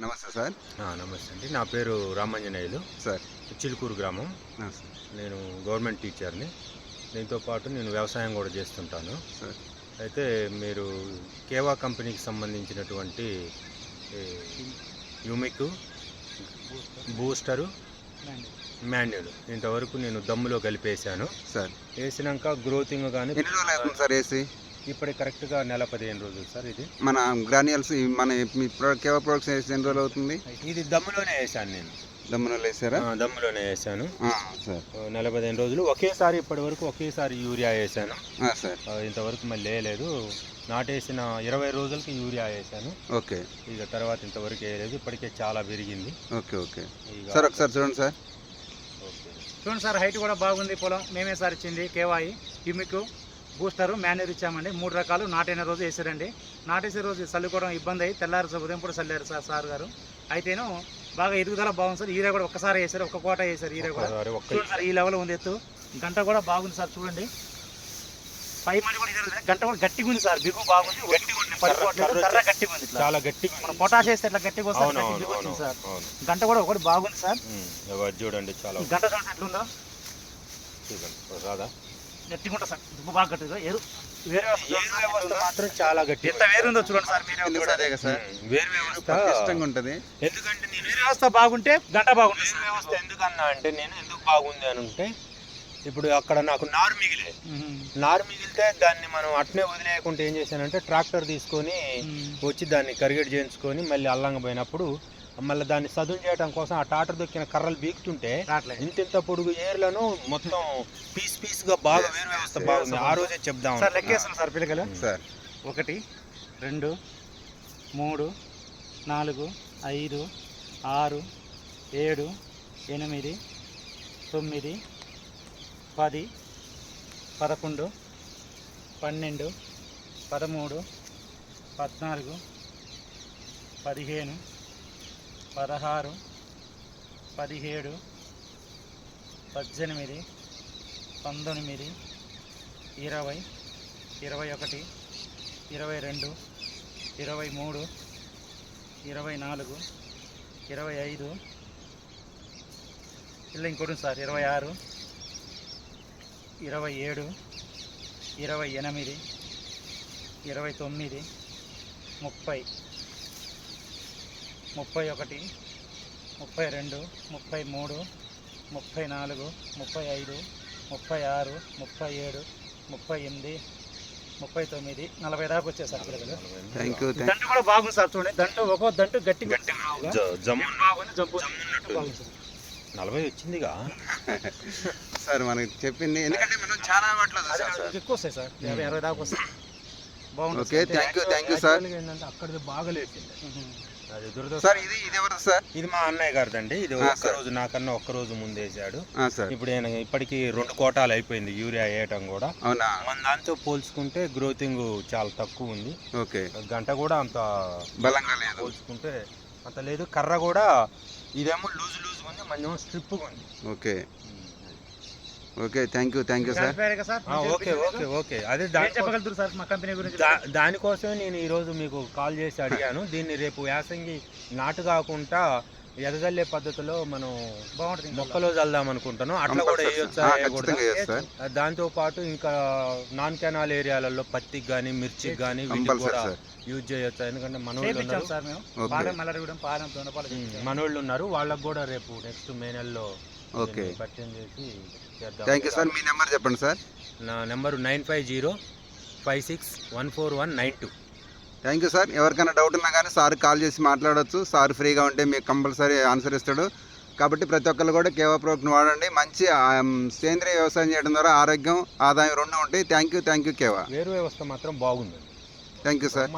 నమస్తే సార్. నమస్తే అండి. నా పేరు రామాంజనేయులు. సార్. చిలుకూరు గ్రామం. సార్. నేను గవర్నమెంట్ టీచర్ని. దీంతో పాటు నేను వ్యవసాయం కూడా చేస్తుంటాను. సార్. అయితే మీరు కేవా కంపెనీకి సంబంధించినటువంటి యూమిక్, బూస్టరు, మాన్యువల్ ఇంతవరకు నేను దమ్ములో కలిపేసాను. సార్. వేసినాక గ్రోతింగ్ కానీ ఎన్ని రోజులు అవుతుంది సార్ వేసి? ఇప్పటి కరెక్ట్గా నెల 15 రోజులు సార్. ఇది మన గ్రాన్యుల్స్ మన మీ కేవా ప్రొడక్ట్స్ వేసి ఎన్ని రోజులు అవుతుంది? ఇది దమ్ములోనే వేసాను నేను. దమ్ములో వేసారా? దమ్ములోనే వేసాను సార్. నెల 15 రోజులు ఒకేసారి, ఇప్పటి వరకు ఒకేసారి యూరియా వేసాను సార్. ఇంతవరకు మళ్ళీ వేయలేదు. నాటేసిన 20 రోజులకి యూరియా వేసాను. ఓకే. ఇక తర్వాత ఇంతవరకు వేయలేదు. ఇప్పటికే చాలా పెరిగింది. ఓకే. Okay sir. ఒకసారి చూడండి సార్. చూడండి సార్, హైట్ కూడా బాగుంది. పొలం మేమే సార్ ఇచ్చింది. కేవాయి, యూమిక్, బూస్టరు, మాన్యూర్ ఇచ్చామండి. 3 రకాలు. నాటైన రోజు వేసారండి. నాటేసే రోజు చల్లుకోవడం ఇబ్బంది అయ్యి తెల్లారు ఉదయం కూడా చల్లారు సార్ గారు. అయితేను బాగా ఎదుగుదల బాగుంది సార్. ఈర కూడా ఒక్కసారి వేసారు, ఒక్క కోట వేసారు. ఈర కూడా చూడండి సార్, ఈ లెవెల్ ఉంది ఎత్తు. గంట కూడా బాగుంది సార్. చూడండి పై మడి కూడా గంట కూడా గట్టిగా ఉంది సార్. బిగు బాగుంది, కర్ర గట్టిగా ఉంది, చాలా గట్టిగా. మనం పొటాష్ వేస్తే ఎట్లా గట్టిగా వస్తుంది సార్. గంట కూడా ఒకటి బాగుంది సార్. చూడండి చాలా గంట చూడండి ఎట్లుందో, గట్టిగా ఉంటుంది సార్. దుబ్బు బాగా గట్టిగా. మాత్రం చాలా గట్టి. ఎంత వేరుందో చూడండి సార్. వేరు వ్యవస్థ ఇష్టంగా ఉంటుంది. ఎందుకంటే నేను వేరు వ్యవస్థ బాగుంటే గంట బాగుంటుంది. వేరు వ్యవస్థ ఎందుకన్నా అంటే, నేను ఎందుకు బాగుంది అని అంటే, ఇప్పుడు అక్కడ నాకు నారు మిగిలితే దాన్ని మనం అట్నే వదిలేయకుండా ఏం చేశానంటే, ట్రాక్టర్ తీసుకొని వచ్చి దాన్ని కరిగేట్ చేయించుకొని మళ్ళీ అల్లంగా పోయినప్పుడు మళ్ళీ దాన్ని సదును చేయడం కోసం ఆ టాటర్ దొక్కిన కర్రలు బీకుతుంటే ఇంత పొడుగు ఏర్లను మొత్తం పీస్ గా బాగా వేరు వ్యవస్థ బాగుంది. ఆ రోజే చెప్దాం సార్. లెక్కేస్తాం సార్ పిల్లలు. సార్. 1 2 3 4 5 6 7 8 9 10 11 12 13 14 15 16 17 18 19 20 21 22 23 24 25 ఇలా ఇంకోటి సార్. 26 27 28 29 30 31 32 33 34 35 36 37 38 39 40 దాకా వచ్చేసారు పిల్లలు. దంటు కూడా బాగుంది సార్. చూడండి దంటు, ఒక్కో దంటు గట్టి బాగుంది. 40 వచ్చిందిగా సార్ మనకి చెప్పింది. ఎందుకంటే మనం చాలా ఎక్కువ వస్తాయి సార్. 50 60 దాకా వస్తాయి. బాగుంది. ఓకే. Thank you sir. ఏంటంటే అక్కడిది బాగా లేచింది. సార్ ఇది ఎవరు సార్? ఇది మా అన్నయ్య గారిదండి. ఇది రోజు నాకన్నా ఒక్కరోజు ముందు వేసాడు. ఇప్పుడు ఇప్పటికి 2 కోటాలు అయిపోయింది యూరియా వేయటం కూడా. మన దాంతో పోల్చుకుంటే గ్రోతింగ్ చాలా తక్కువ ఉంది. ఓకే. గంట కూడా అంత బలంగా లేదు, పోల్చుకుంటే అంత లేదు. కర్ర కూడా ఇదేమో లూజ్ ఉంది, మంచి స్ట్రిప్ ఉంది. Okay. Okay. Thank you sir. Okay. అదే చెప్పగలుగుతారు సార్ మా కంపెనీ గురించి. దానికోసమే నేను ఈరోజు మీకు కాల్ చేసి అడిగాను. దీన్ని రేపు యాసంగి నాటు కాకుండా ఎదజల్లే పద్ధతిలో మనం బాగుంటుంది మొక్కలో చల్దాం అనుకుంటాను. అట్లా కూడా వేయొచ్చా? దాంతో పాటు ఇంకా నాన్ కెనాల్ ఏరియాలలో పత్తికి కానీ మిర్చికి కానీ వీటికి కూడా యూజ్ చేయొచ్చా? ఎందుకంటే మనోళ్ళు ఉన్నారు, వాళ్ళకు కూడా రేపు నెక్స్ట్ మే నెలలో పరిచయం చేసి చేద్దాం. Thank you sir. Me number చెప్పండి సార్. నా నెంబరు 9505614192. Thank you sir. ఎవరికైనా డౌట్ ఉన్నా కానీ సార్ కాల్ చేసి మాట్లాడవచ్చు. సార్ ఫ్రీగా ఉంటే మీకు కంపల్సరీ ఆన్సర్ ఇస్తాడు. కాబట్టి ప్రతి ఒక్కరు కూడా కేవా ప్రోడక్ట్ని వాడండి. మంచి సేంద్రీయ వ్యవసాయం చేయడం ద్వారా ఆరోగ్యం, ఆదాయం 2 ఉంటాయి. థ్యాంక్ యూ కేవా. వేరు వ్యవస్థ మాత్రం బాగుంది. Thank you sir.